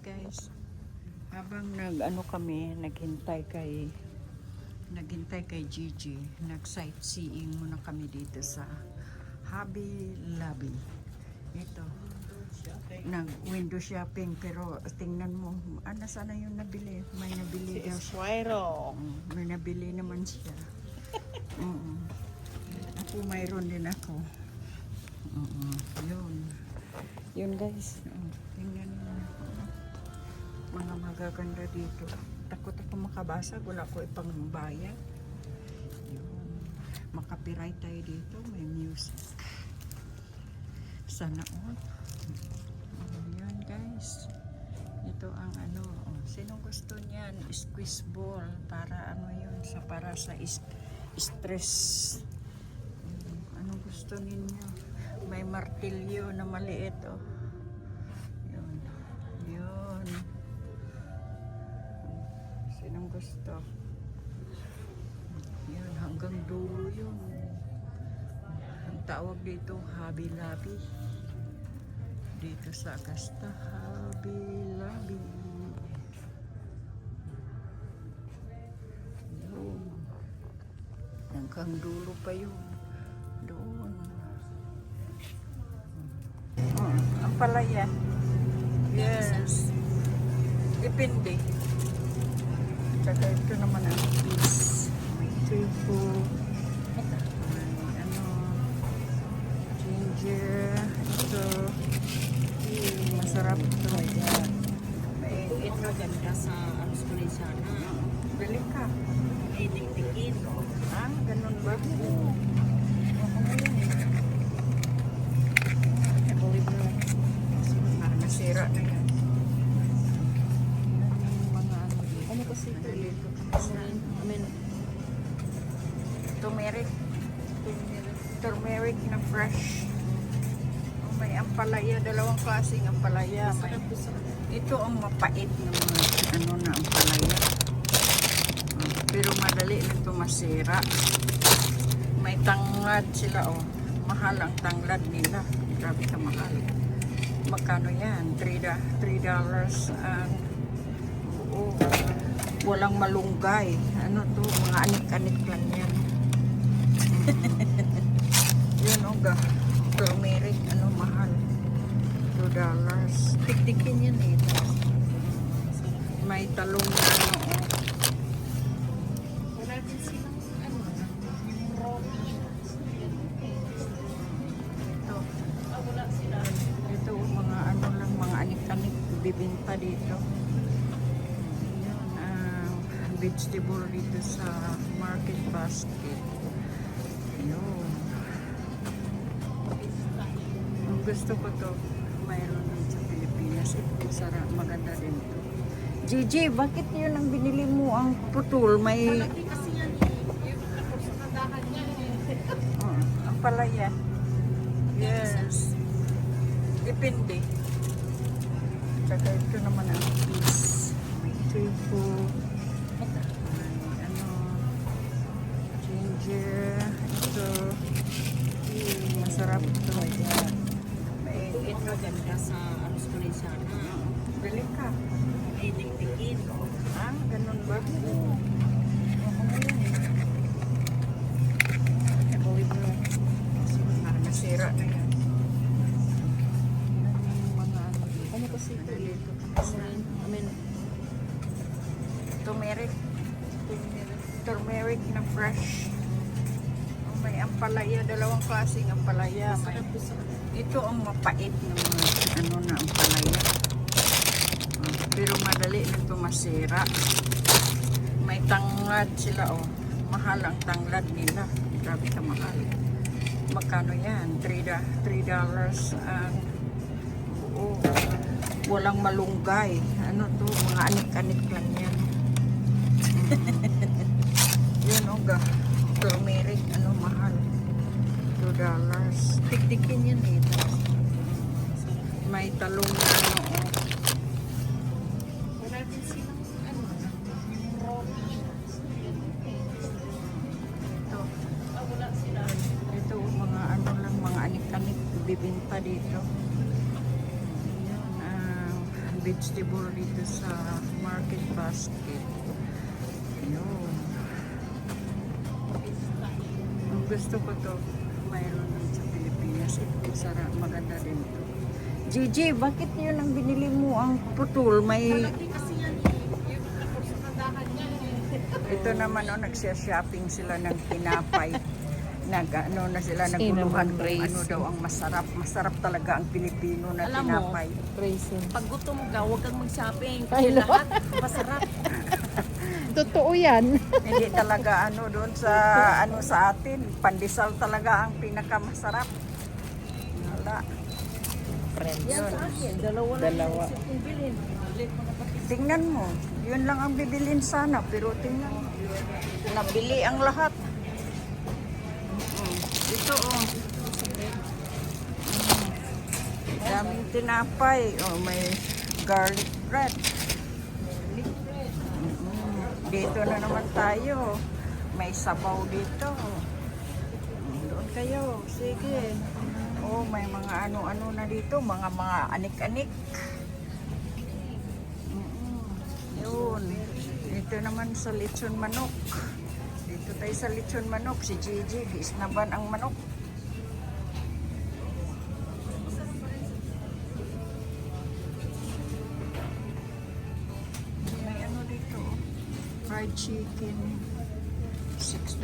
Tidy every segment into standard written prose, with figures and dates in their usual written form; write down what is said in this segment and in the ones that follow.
Guys, habang naghintay kay Gigi, nag-sightseeing muna kami dito sa Hobby Lobby. Ito, nag-window shopping, pero tingnan mo, sana yung nabili? May nabili daw siya. May nabili naman siya. Ako, mayroon din ako. Yun guys, tingnan mo. Mga magaganda dito. Takot ako makabasa, wala ko ipang bayan. Yun. Makapiright tayo dito, may music. Sana all. Yun guys. Ito ang sino gusto niyan? Squeeze ball para para sa stress. Anong gusto ninyo? May martilyo na maliit Yun. Sinong gusto? Yun, hanggang dulo yun. Ang tawag dito, Hobby Lobby. Dito sa Augusta, Hobby Lobby. Yun. Hanggang dulo pa yun. Doon. Ang palaya. Yes. Depende. Tsaka ito naman ang cheese. May tripo. May ginger. Ito. Masarap ito. May ito ganda sa Australiana. Bili ka. May dikdikin. Ganun ba? Nasira na yan. Ano kasi ito? Dito. Turmeric na fresh. May ampalaya, dalawang klaseng ampalaya. Ito ang mapait na na ampalaya. Pero madali lang ito masira. May tanglad sila Mahal ang tanglad nila. Grabe ka mahal. Magkano yan? $3 ang walang malunggay. Mga anik-anik lang yan. Yun turmeric, mahal. $2. Tiktikin yan May talong na Wala din silang yung raw Ito. wala sila. Ito, mga mga anik-anik bibinta dito. Vegetable dito sa market basket. Yun. Ang gusto ko to, mayroon din sa Pilipinas. Ito, maganda din to. Gigi, bakit yun ang binili mo? Ang putol, may... Malaki kasi yan yung sa kandahan niya ang palaya. Yes. Depende. Tsaka ito naman ang cheese. May tripo. Ginger. Ito. Masarap ito. May ito ganda sa Australiana. Bili ka. May dikdikin. Ganun ba? Nasira na yan. Ano kasi ito? Dito. Turmeric na fresh. May ampalaya, dalawang klaseng ampalaya. Ito ang mapait na ampalaya. Pero madali lang ito masira. May tanglad sila Mahal ang tanglad nila. Grabe ka mahal. Magkano yan? $3 ang walang malunggay. Mga anik-anik lang yan. Yun turmeric, mahal. $2. Tiktikin yan May talong na Wala din silang yung raw Ito. wala sila. Ito, mga anik-anik bibinta dito. vegetable dito sa market basket. Yun. Ang gusto ko to, mayroon din sa Pilipinas. Ito, sarap, maganda din to. Gigi, bakit yun ang binili mo ang putol? May... Malaki kasi yan eh. Yung ako sa kandahan niya eh. Ito naman, oh, nagsya-shopping sila ng tinapay. Ano na sila, Sino naguluhan mo, kung Grace? ano daw ang masarap. Masarap talaga ang Pilipino na Alam mo, tinapay. Raisin. Pag gutom ka, huwag kang mag-shopping. Ay, Kasi lahat masarap. Totoo yan. Hindi talaga ano doon sa ano sa atin, pandesal talaga ang pinakamasarap. Wala. Friends. Yan sa akin. Dalawa lang Dalawa. yung isip kong bilhin. Ulit mo na pati. Tingnan mo, yun lang ang bibilin sana, pero tingnan mo. Nabili ang lahat. Ito oh. Daming tinapay. Oh, may garlic bread. Dito na naman tayo. May sabaw dito. Doon kayo. Sige. Oh, may mga ano-ano na dito. Mga anik-anik. Yun. Dito naman sa lechon manok. Dito tayo sa lechon manok. Si Gigi, gisnaban ang manok. May ano dito. Fried chicken. $6.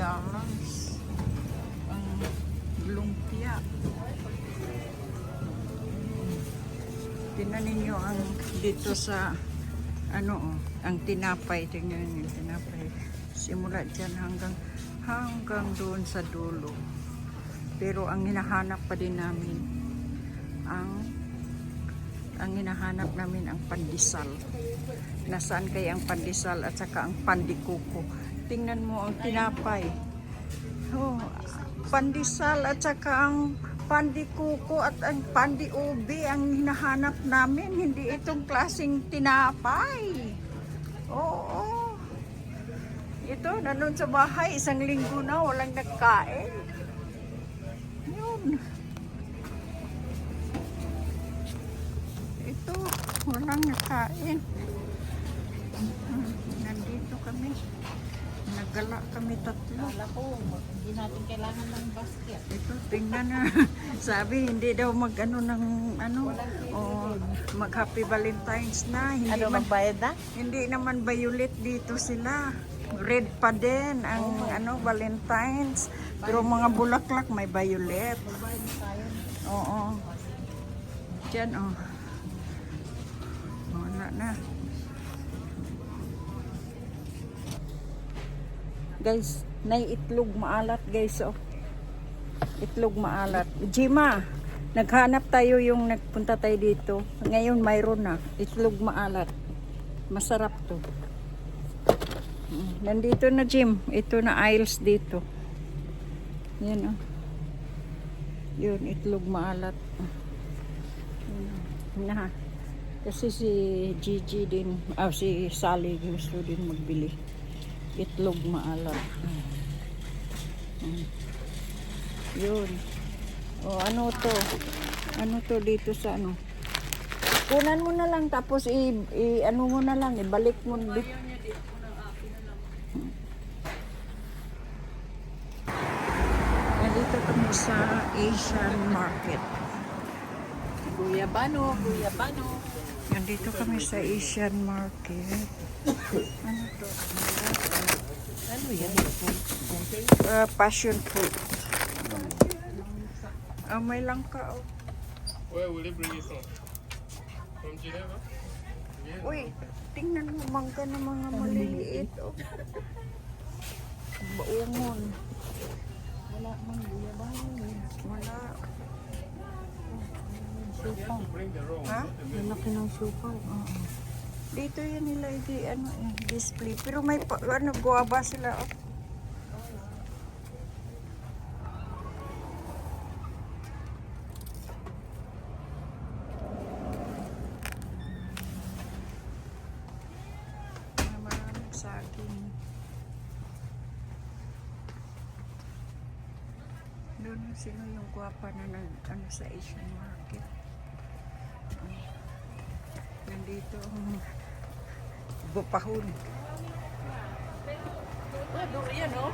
Ang lumpia. Tingnan ninyo ang dito sa ano oh, ang tinapay. Tingnan yung tinapay. Simula dyan hanggang doon sa dulo. Pero ang hinahanap pa din namin ang hinahanap namin ang pandesal. Nasaan kaya ang pandesal at saka ang pandikuko? Tingnan mo ang tinapay. Oh, pandesal at saka ang pandikuko at ang pandiubi ang hinahanap namin. Hindi itong klaseng tinapay. Oo. Ito, nandun sa bahay, 1 linggo na, walang nagkain. Yun. Ito, walang nagkain. Nandito kami. Naggala kami 3. Kala ko, hindi natin kailangan ng basket. Ito, tingnan na. Sabi, hindi daw mag-ano ng, mag Happy Valentine's na. Hindi Ano, man, magbayad na? hindi naman violet dito sila. Red pa din ang Valentine's. Pero mga bulaklak may violet. Oo. Diyan oh. Wala na. Guys, naiitlog maalat guys oh. Itlog maalat. Jima, naghanap tayo yung nagpunta tayo dito. Ngayon mayroon na. Itlog maalat. Masarap to. Nandito na Jim. Ito na aisles dito. Yan oh. Yun, itlog maalat. Yun na. Kasi si Gigi din, si Sally gusto din magbili. Itlog maalat. Yun. O ano to? Ano to dito sa ano? Kunan mo na lang tapos ano mo na lang, ibalik mo dito. Nandito kami sa Asian Market. Guyabano, guyabano. Nandito kami sa Asian Market. Ano to? Ano yan? Passion fruit. May langka oh. Where will it bring you from? From Geneva? Uy, tingnan mo mangga na mga maliliit oh. Baungon. Wala mang guyabano. Wala. You bring the wrong. Ha? Malaki ng supaw. Dito yan nila display. Pero may guava sila oh. Maraming saging. Doon sino yung guwapa na sa Asian Market. Nandito dito. Bupahon. Durian, no?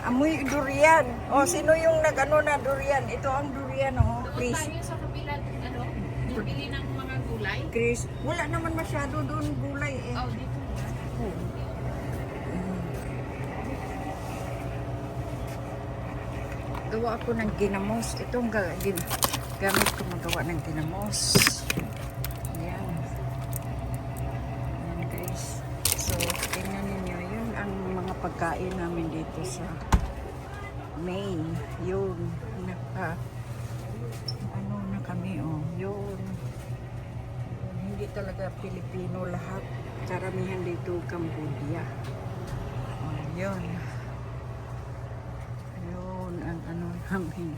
Amoy durian. O, sino yung nag-ano na durian? Ito ang durian, oh. Please. Tayo sa kabila, bibili ng mga gulay. Chris, wala naman masyado doon gulay eh. Oh, dito. Gawa ako ng ginamos. Itong gamit ko magawa ng ginamos. Ayan. Ayan guys. So, tingnan ninyo. Yun ang mga pagkain namin dito sa Maine. Yun. Ano na kami, oh. Yun. Hindi talaga Pilipino lahat. Karamihan dito Cambodia. Oh, yun. Yun ang ano namin.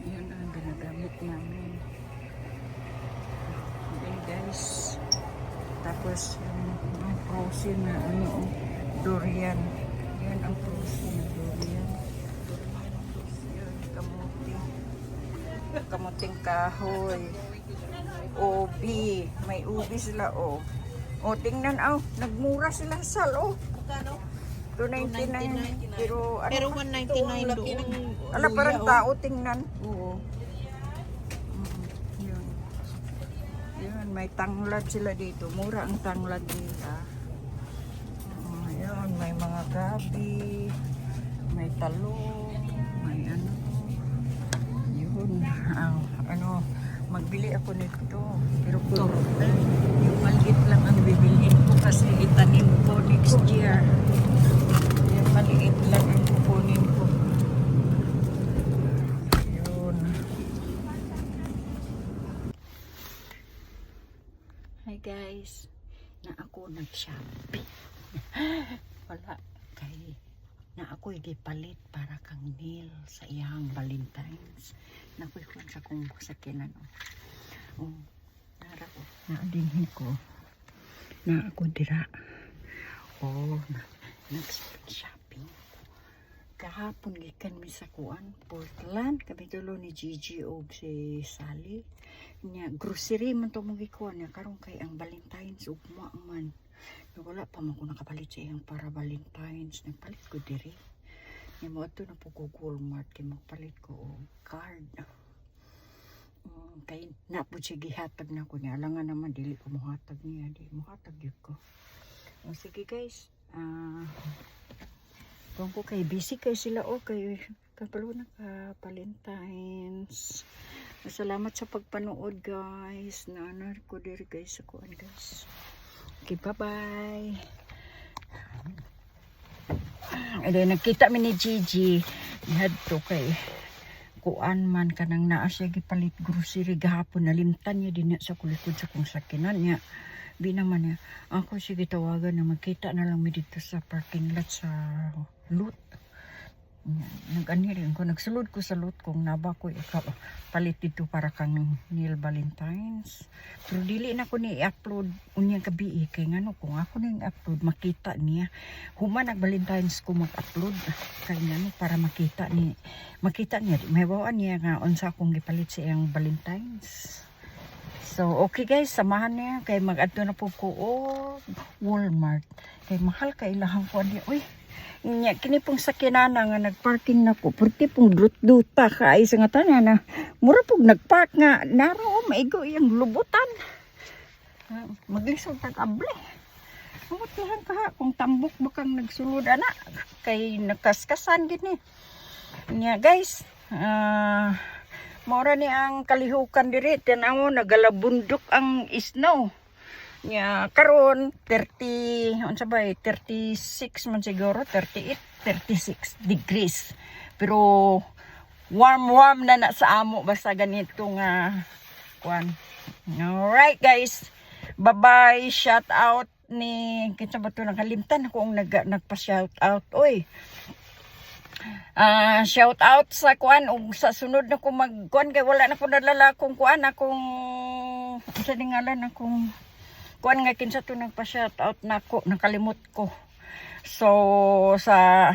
Yun ang ginagamit namin. Okay guys. Tapos yung frozen na ano, durian. Yun ang frozen na durian. Yun, kamuti. Kamuting kahoy. Ubi. May ubi sila, oh. O, tingnan, oh. Nagmura sila sa oh. Magkano? 299. Pero, ano, Pero 199 doon. ala, parang tao, tingnan. Oo. Yun. Yun, may tanglad sila dito. Mura ang tanglad nila. Yun, may mga gabi. May talong. May ano. Yun. Ano, magbili ako nito. Pero yung maliit lang ang bibilhin ko kasi itanim ko next year. Yung maliit lang ang kukunin ko. Yun. Hi guys. Na ako nag-shopping. Wala. Kay na ako'y gipalit para kang nail sa iyang Valentine's. Nakoy kung sa kong sakinan. Oh, nara ko. Naadinhin ko. Na ako dira. Oh, nag-shopping. Kahapon gikan mi sa kuan, Portland. Kami tulo ni Gigi o si Sally. Nya, grocery man to mo gikuan niya. Karon kay ang Valentine's ugma man. Wala pa man ko nakapalit sa iyang para Valentine's. Nagpalit ko diri. Nya mo ato na po ko Walmart kay magpalit ko og card. Kay na po siya gihatag na ko niya. Alangan naman dili ko muhatag niya. Di muhatag yun ko. O sige guys. Kung ko kay busy kay sila o kay kapalo na ka Valentine's. Salamat sa pagpanood guys. Naanar ko diri guys sa kuan guys. Okay, bye-bye. Ay, nakita mi ni Gigi. Ihadto kay kuan man kanang naa siya gipalit grocery gahapon. Nalimtan niya din sa kulikod sa kong sakinan niya. Di naman niya. Ako siya gitawagan na magkita na lang mi dito sa parking lot sa Loot. Nag-ani rin ko. Nagsulod ko sa Loot kung naba ko palit dito para kang Neil Valentine's. Pero dili na ko ni i-upload unyang gabi kay ngano kung ako na i-upload makita niya. Human nag-Valentine's ko mag-upload kay ngano para makita niya. May bawaan niya nga unsa akong gipalit sa iyang Valentine's. So, okay guys, samahan niya kay mag-adto na po ko Walmart. Kay mahal kay ilahang ko niya. Uy, nya kini pong sakinana nga nagparking na ko. Porque pong duta ka ay sa nga tanan na. Mura pong nagpark nga naro maigo iyang lubutan. Maglisod tag able. Umot lang ka kung tambok bakang nagsulod ana kay nakaskasan gini. Nya guys, maura ni ang kalihukan diri tanaw nagalabundok ang snow. Nya karon 30 unsa bay 36 man siguro 38 36 degrees. Pero warm na sa amo basta ganito nga kuan. Alright guys. Bye-bye. Shout out ni kinsa ba to nakalimtan ako ang nagpa-shout out. Oy. Shout out sa kuan ug sa sunod na ko magkuan kay wala na ko nadala kung kuan akong sa dingalan akong kuan nga kinsa to nagpa-shout out nako nakalimot ko. So sa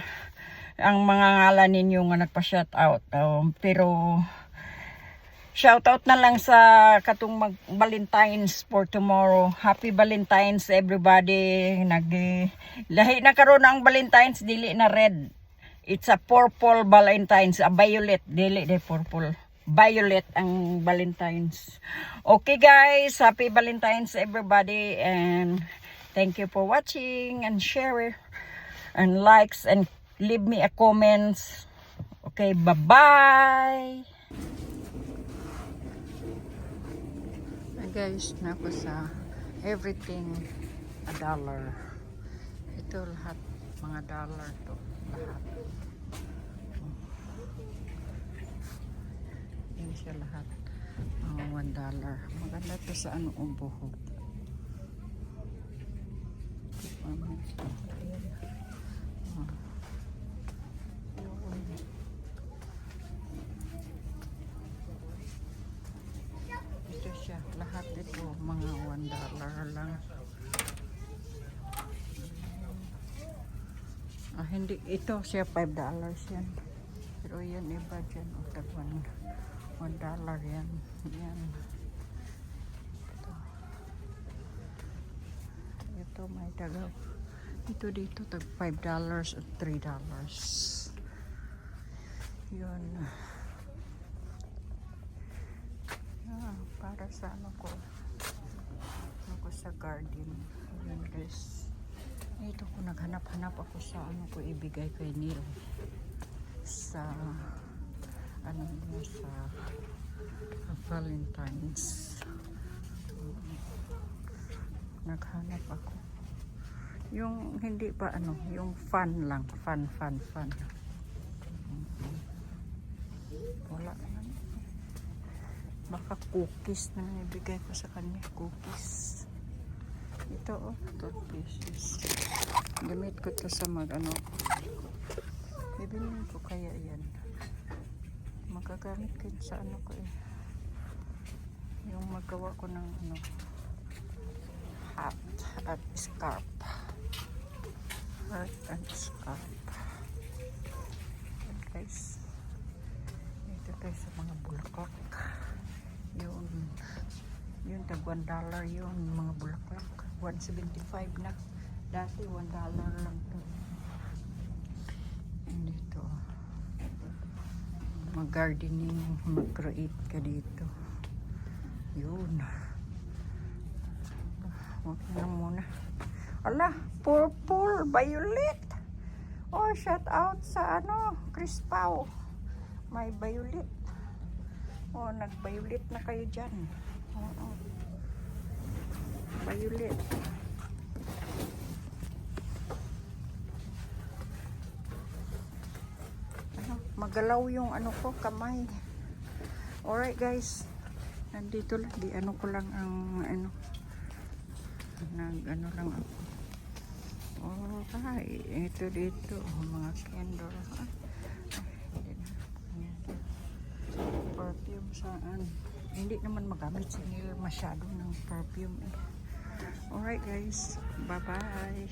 ang mga ngalan ninyo nga nagpa-shout out pero Shoutout na lang sa katong Valentine's for tomorrow. Happy Valentine's everybody. Lahi na karon ang Valentine's, dili na red. It's a purple Valentine's, a violet, dili de purple. Violet ang Valentine's. Okay guys, happy Valentine's everybody, and thank you for watching and share and likes and leave me a comments. Okay, bye-bye. Guys, nako sa everything $1. Ito lahat mga dollar to, lahat. Yan siya lahat. $1. Maganda to sa ano buhok. Ito siya, lahat ito mga $1 lang. Hindi, ito siya $5 yan. Pero yan iba dyan, $1 yan. Yan. Ito may tagaw. Ito dito tag $5 at $3. Yun. Para sa ano ko sa garden. Yun guys. Ito ko naghanap-hanap ako sa ano ko ibigay kay Neil. Sa ano niya sa Valentine's. Naghanap ako. Yung hindi pa ano, yung fun lang. Fun. Wala naman. Baka cookies na ibigay ko sa kanya. Cookies. Ito 2 pieces. Gamit ko to sa ano. Bibilin ko kaya yan. Magagamit ko sa ano ko eh. Yung magawa ko ng ano. Hat at scarf. Hat and scarf. And guys. Ito tayo sa mga bulaklak. Yun tag $1 yun mga bulaklak. 175 na. Dati $1 lang to. And dito mag-gardening, mag-create ka dito. Yun. Huwag na lang muna. Ala, purple, violet. Oh, shout out sa ano, Chris Pao. May violet. Oh, nag-violet na kayo dyan. Oo. Violet. Ano, magalaw yung ano ko, kamay. Alright guys. Nandito lang. Di ano ko lang ang ano. Nag-ano lang ako. Alright. Ito dito. Mga candle. Perfume saan. Hindi naman magamit si Neil masyado ng perfume. Alright guys. Bye bye.